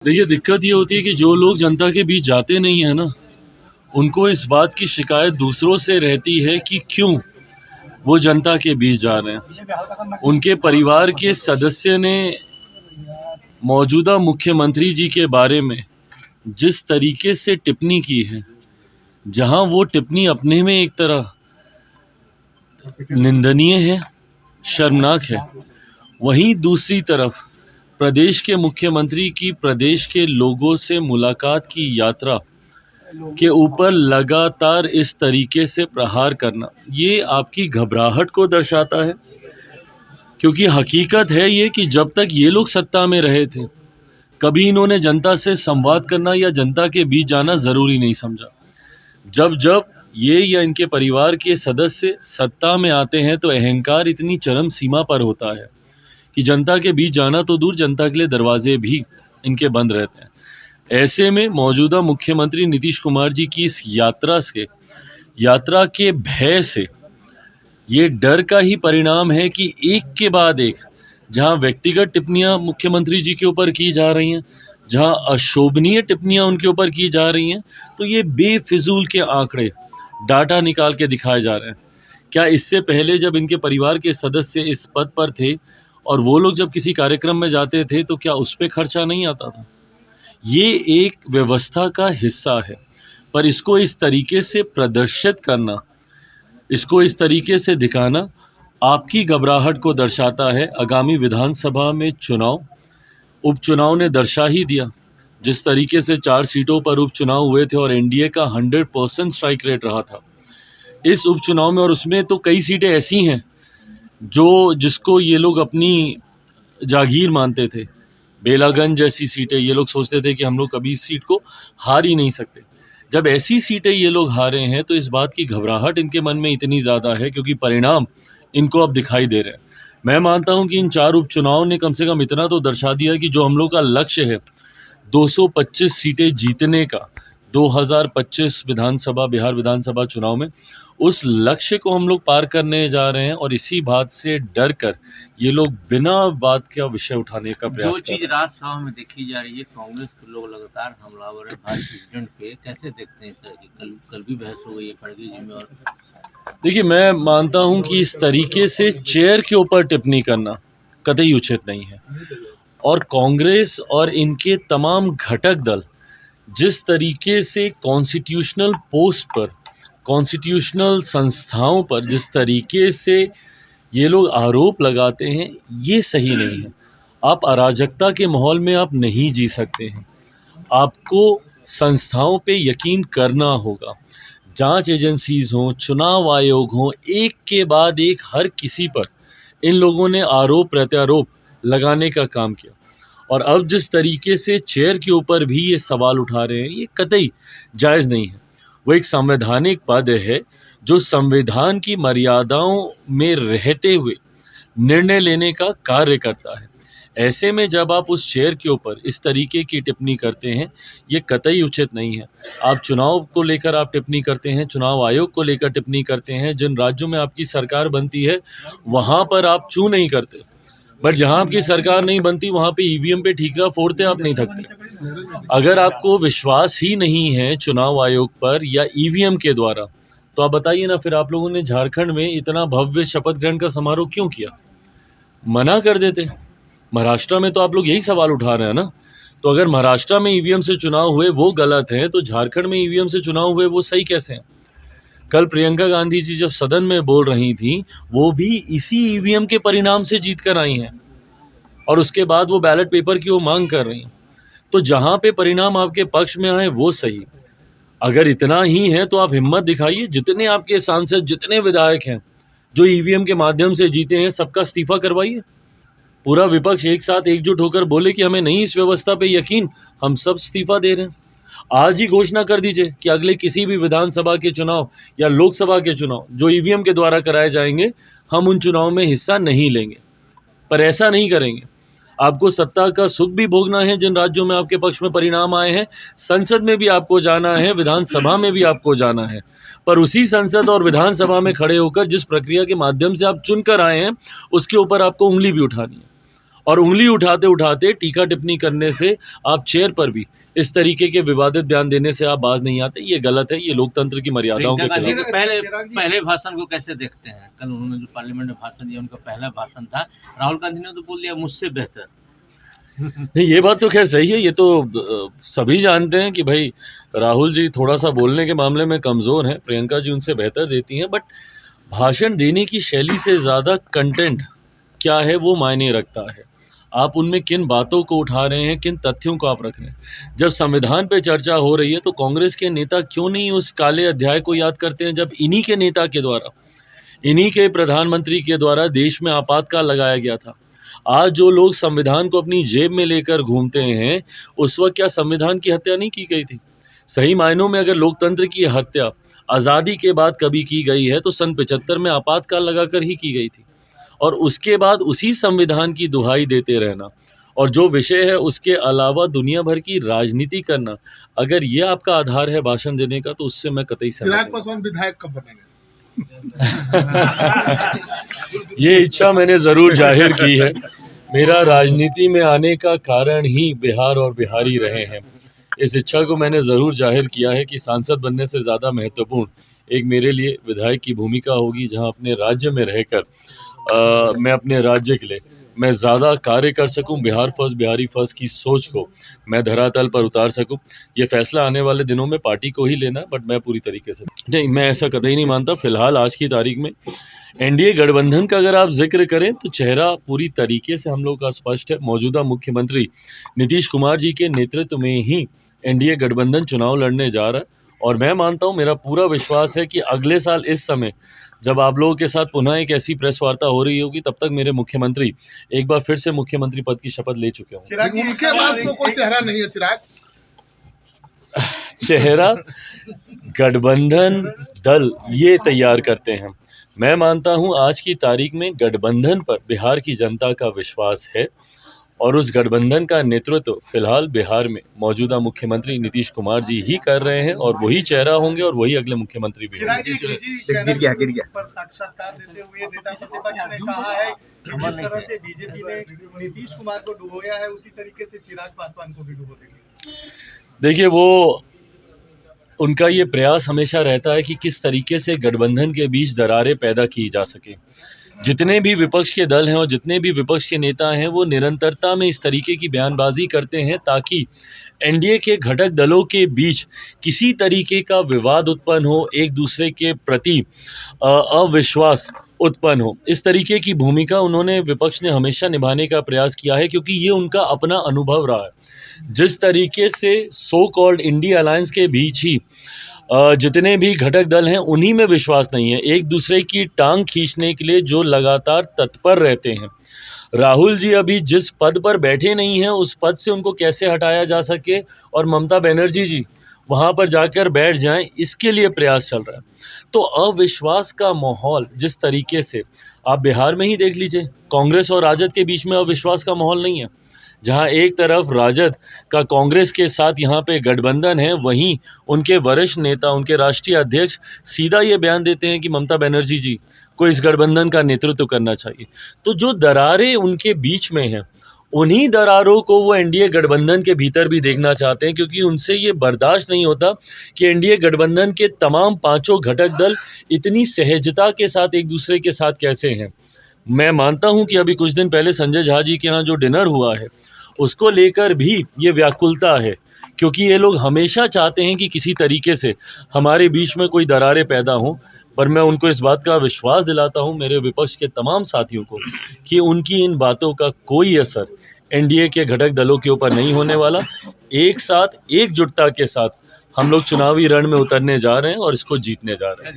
देखिए, दिक्कत ये होती है कि जो लोग जनता के बीच जाते नहीं है ना, उनको इस बात की शिकायत दूसरों से रहती है कि क्यों वो जनता के बीच जा रहे हैं। उनके परिवार के सदस्य ने मौजूदा मुख्यमंत्री जी के बारे में जिस तरीके से टिप्पणी की है, जहां वो टिप्पणी अपने में एक तरह निंदनीय है, शर्मनाक है, वहीं दूसरी तरफ प्रदेश के मुख्यमंत्री की प्रदेश के लोगों से मुलाकात की यात्रा के ऊपर लगातार इस तरीके से प्रहार करना, ये आपकी घबराहट को दर्शाता है। क्योंकि हकीकत है ये कि जब तक ये लोग सत्ता में रहे थे, कभी इन्होंने जनता से संवाद करना या जनता के बीच जाना ज़रूरी नहीं समझा। जब जब ये या इनके परिवार के सदस्य सत्ता में आते हैं तो अहंकार इतनी चरम सीमा पर होता है कि जनता के बीच जाना तो दूर, जनता के लिए दरवाजे भी इनके बंद रहते हैं। ऐसे में मौजूदा मुख्यमंत्री नीतीश कुमार जी की इस यात्रा के भय से, ये डर का ही परिणाम है कि एक के बाद एक जहां व्यक्तिगत टिप्पणियां मुख्यमंत्री जी के ऊपर की जा रही हैं, जहां अशोभनीय टिप्पणियां उनके ऊपर की जा रही हैं, तो ये बेफिजूल के आंकड़े डाटा निकाल के दिखाए जा रहे हैं। क्या इससे पहले जब इनके परिवार के सदस्य इस पद पर थे और वो लोग जब किसी कार्यक्रम में जाते थे तो क्या उस पर खर्चा नहीं आता था? ये एक व्यवस्था का हिस्सा है, पर इसको इस तरीके से प्रदर्शित करना, इसको इस तरीके से दिखाना आपकी घबराहट को दर्शाता है। आगामी विधानसभा में उपचुनाव ने दर्शा ही दिया। जिस तरीके से 4 सीटों पर उपचुनाव हुए थे और एनडीए का 100% स्ट्राइक रेट रहा था इस उपचुनाव में, और उसमें तो कई सीटें ऐसी हैं जिसको ये लोग अपनी जागीर मानते थे। बेलागंज जैसी सीटें ये लोग सोचते थे कि हम लोग कभी इस सीट को हार ही नहीं सकते। जब ऐसी सीटें ये लोग हारे हैं तो इस बात की घबराहट इनके मन में इतनी ज़्यादा है क्योंकि परिणाम इनको अब दिखाई दे रहे हैं। मैं मानता हूं कि इन 4 उपचुनाव ने कम से कम इतना तो दर्शा दिया कि जो हम लोग का लक्ष्य है 225 सीटें जीतने का 2025 बिहार विधानसभा चुनाव में, उस लक्ष्य को हम लोग पार करने जा रहे हैं। और इसी बात से डर कर ये लोग बिना बात का विषय उठाने का प्रयास कर रहे हैं। जो चीज राज्यसभा में देखी जा रही है, कांग्रेस के लोग लगातार हमलावर है भाई प्रेसिडेंट पे, कैसे देखते हैं इस तरह की? कल भी बहस हो गई है खड़गे जी में। और देखिए, मैं मानता हूं कि इस तरीके से चेयर के ऊपर टिप्पणी करना कतई उचित नहीं है। और कांग्रेस और इनके तमाम घटक दल जिस तरीके से कॉन्स्टिट्यूशनल पोस्ट पर, कॉन्स्टिट्यूशनल संस्थाओं पर जिस तरीके से ये लोग आरोप लगाते हैं, ये सही नहीं है। आप अराजकता के माहौल में आप नहीं जी सकते हैं। आपको संस्थाओं पे यकीन करना होगा। जांच एजेंसीज हों, चुनाव आयोग हों, एक के बाद एक हर किसी पर इन लोगों ने आरोप प्रत्यारोप लगाने का काम किया। और अब जिस तरीके से चेयर के ऊपर भी ये सवाल उठा रहे हैं, ये कतई जायज़ नहीं है। वो एक संवैधानिक पद है जो संविधान की मर्यादाओं में रहते हुए निर्णय लेने का कार्य करता है। ऐसे में जब आप उस चेयर के ऊपर इस तरीके की टिप्पणी करते हैं, ये कतई उचित नहीं है। आप चुनाव को लेकर आप टिप्पणी करते हैं, चुनाव आयोग को लेकर टिप्पणी करते हैं, जिन राज्यों में आपकी सरकार बनती है वहाँ पर आप चू नहीं करते, बट जहाँ आपकी सरकार नहीं बनती वहाँ पे ईवीएम पे ठीकरा फोड़ते आप नहीं थकते। अगर आपको विश्वास ही नहीं है चुनाव आयोग पर या ईवीएम के द्वारा, तो आप बताइए ना, फिर आप लोगों ने झारखंड में इतना भव्य शपथ ग्रहण का समारोह क्यों किया? मना कर देते। महाराष्ट्र में तो आप लोग यही सवाल उठा रहे हैं ना। तो अगर महाराष्ट्र में ईवीएम से चुनाव हुए वो गलत हैं, तो झारखंड में ईवीएम से चुनाव हुए वो सही कैसे हैं? कल प्रियंका गांधी जी जब सदन में बोल रही थी, वो भी इसी ईवीएम के परिणाम से जीत कर आई हैं और उसके बाद वो बैलेट पेपर की वो मांग कर रही हैं। तो जहां पे परिणाम आपके पक्ष में आए वो सही। अगर इतना ही है तो आप हिम्मत दिखाइए, जितने आपके सांसद, जितने विधायक हैं जो ईवीएम के माध्यम से जीते हैं, सबका इस्तीफा करवाइए। पूरा विपक्ष एक साथ एकजुट होकर बोले कि हमें नहीं इस व्यवस्था पे यकीन, हम सब इस्तीफा दे रहे हैं। आज ही घोषणा कर दीजिए कि अगले किसी भी विधानसभा के चुनाव या लोकसभा के चुनाव जो ईवीएम के द्वारा कराए जाएंगे, हम उन चुनाव में हिस्सा नहीं लेंगे। पर ऐसा नहीं करेंगे। आपको सत्ता का सुख भी भोगना है जिन राज्यों में आपके पक्ष में परिणाम आए हैं, संसद में भी आपको जाना है, विधानसभा में भी आपको जाना है। पर उसी संसद और विधानसभा में खड़े होकर जिस प्रक्रिया के माध्यम से आप चुनकर आए हैं, उसके ऊपर आपको उंगली भी उठानी है। और उंगली उठाते उठाते टीका टिप्पणी करने से, आप चेयर पर भी इस तरीके के विवादित बयान देने से आप बाज नहीं आते। ये गलत है, ये लोकतंत्र की मर्यादाओं के प्रियंका गांधी खिलाफ। के पहले भाषण को कैसे देखते हैं? कल उन्होंने जो पार्लियामेंट में भाषण दिया, उनका पहला भाषण था। राहुल गांधी ने तो बोल दिया मुझसे बेहतर। नहीं, ये बात तो खैर सही है। ये तो सभी जानते हैं कि भाई राहुल जी थोड़ा सा बोलने के मामले में कमज़ोर हैं, प्रियंका जी उनसे बेहतर देती हैं। बट भाषण देने की शैली से ज़्यादा कंटेंट क्या है वो मायने रखता है। आप उनमें किन बातों को उठा रहे हैं, किन तथ्यों को आप रख रहे हैं। जब संविधान पे चर्चा हो रही है तो कांग्रेस के नेता क्यों नहीं उस काले अध्याय को याद करते हैं जब इन्हीं के नेता के द्वारा, इन्हीं के प्रधानमंत्री के द्वारा देश में आपातकाल लगाया गया था। आज जो लोग संविधान को अपनी जेब में लेकर घूमते हैं, उस वक्त क्या संविधान की हत्या नहीं की गई थी? सही मायनों में अगर लोकतंत्र की हत्या आज़ादी के बाद कभी की गई है तो सन 75 में आपातकाल लगाकर ही की गई थी। और उसके बाद उसी संविधान की दुहाई देते रहना और जो विषय है उसके अलावा दुनिया भर की राजनीति करना, अगर ये आपका आधार है भाषण देने का, तो उससे मैं कतई सहमत चिराग नहीं। पासवान विधायक कब बनेंगे? ये इच्छा मैंने ज़रूर जाहिर की है। मेरा राजनीति में आने का कारण ही बिहार और बिहारी रहे हैं। इस इच्छा को मैंने ज़रूर जाहिर किया है कि सांसद बनने से ज़्यादा महत्वपूर्ण एक मेरे लिए विधायक की भूमिका होगी, जहां अपने राज्य में रहकर मैं अपने राज्य के लिए मैं ज़्यादा कार्य कर सकूं, बिहार फर्स्ट बिहारी फर्स्ट की सोच को मैं धरातल पर उतार सकूं। ये फैसला आने वाले दिनों में पार्टी को ही लेना है, बट मैं पूरी तरीके से नहीं, मैं ऐसा कतई नहीं मानता। फिलहाल आज की तारीख में एनडीए गठबंधन का अगर आप जिक्र करें तो चेहरा पूरी तरीके से हम लोग का स्पष्ट है। मौजूदा मुख्यमंत्री नीतीश कुमार जी के नेतृत्व में ही एनडीए गठबंधन चुनाव लड़ने जा रहा है। और मैं मानता हूं, मेरा पूरा विश्वास है कि अगले साल इस समय जब आप लोगों के साथ पुनः एक ऐसी प्रेस वार्ता हो रही होगी, तब तक मेरे मुख्यमंत्री एक बार फिर से मुख्यमंत्री पद की शपथ ले चुके होंगे। चिराग उनके बाद तो कोई चेहरा नहीं है। चिराग चेहरा गठबंधन दल ये तैयार करते हैं। मैं मानता हूं आज की तारीख में गठबंधन पर बिहार की जनता का विश्वास है और उस गठबंधन का नेतृत्व फिलहाल बिहार में मौजूदा मुख्यमंत्री नीतीश कुमार जी ही कर रहे हैं और वही चेहरा होंगे और वही अगले मुख्यमंत्री भी होंगे। चिराग जी निजी चैनल पर साक्षात्कार देते हुए नेता प्रतिपक्ष ने कहा है कि जिस तरह से बीजेपी ने नीतीश कुमार को डुबोया है, उसी तरीके से चिराग पासवान को भी डुबो देंगे। देखिए, वो उनका ये प्रयास हमेशा रहता है कि किस तरीके से गठबंधन के बीच दरारें पैदा की जा सके। जितने भी विपक्ष के दल हैं और जितने भी विपक्ष के नेता हैं, वो निरंतरता में इस तरीके की बयानबाजी करते हैं ताकि एनडीए के घटक दलों के बीच किसी तरीके का विवाद उत्पन्न हो, एक दूसरे के प्रति अविश्वास उत्पन्न हो। इस तरीके की भूमिका उन्होंने, विपक्ष ने हमेशा निभाने का प्रयास किया है, क्योंकि ये उनका अपना अनुभव रहा है। जिस तरीके से सो कॉल्ड इंडिया अलायंस के बीच ही जितने भी घटक दल हैं उन्हीं में विश्वास नहीं है, एक दूसरे की टांग खींचने के लिए जो लगातार तत्पर रहते हैं। राहुल जी अभी जिस पद पर बैठे नहीं हैं, उस पद से उनको कैसे हटाया जा सके और ममता बनर्जी जी वहाँ पर जाकर बैठ जाएं, इसके लिए प्रयास चल रहा है। तो अविश्वास का माहौल जिस तरीके से आप बिहार में ही देख लीजिए, कांग्रेस और राजद के बीच में अविश्वास का माहौल नहीं है। जहां एक तरफ राजद का कांग्रेस के साथ यहाँ पे गठबंधन है, वहीं उनके वरिष्ठ नेता, उनके राष्ट्रीय अध्यक्ष सीधा ये बयान देते हैं कि ममता बनर्जी जी को इस गठबंधन का नेतृत्व करना चाहिए। तो जो दरारें उनके बीच में हैं, उन्हीं दरारों को वो एनडीए गठबंधन के भीतर भी देखना चाहते हैं, क्योंकि उनसे ये बर्दाश्त नहीं होता कि एनडीए गठबंधन के तमाम पांचों घटक दल इतनी सहजता के साथ एक दूसरे के साथ कैसे हैं। मैं मानता हूं कि अभी कुछ दिन पहले संजय झा जी के यहाँ जो डिनर हुआ है, उसको लेकर भी ये व्याकुलता है, क्योंकि ये लोग हमेशा चाहते हैं कि किसी तरीके से हमारे बीच में कोई दरारें पैदा हों। पर मैं उनको इस बात का विश्वास दिलाता हूं, मेरे विपक्ष के तमाम साथियों को, कि उनकी इन बातों का कोई असर एनडीए के घटक दलों के ऊपर नहीं होने वाला। एक साथ, एकजुटता के साथ हम लोग चुनावी रण में उतरने जा रहे हैं और इसको जीतने जा रहे हैं।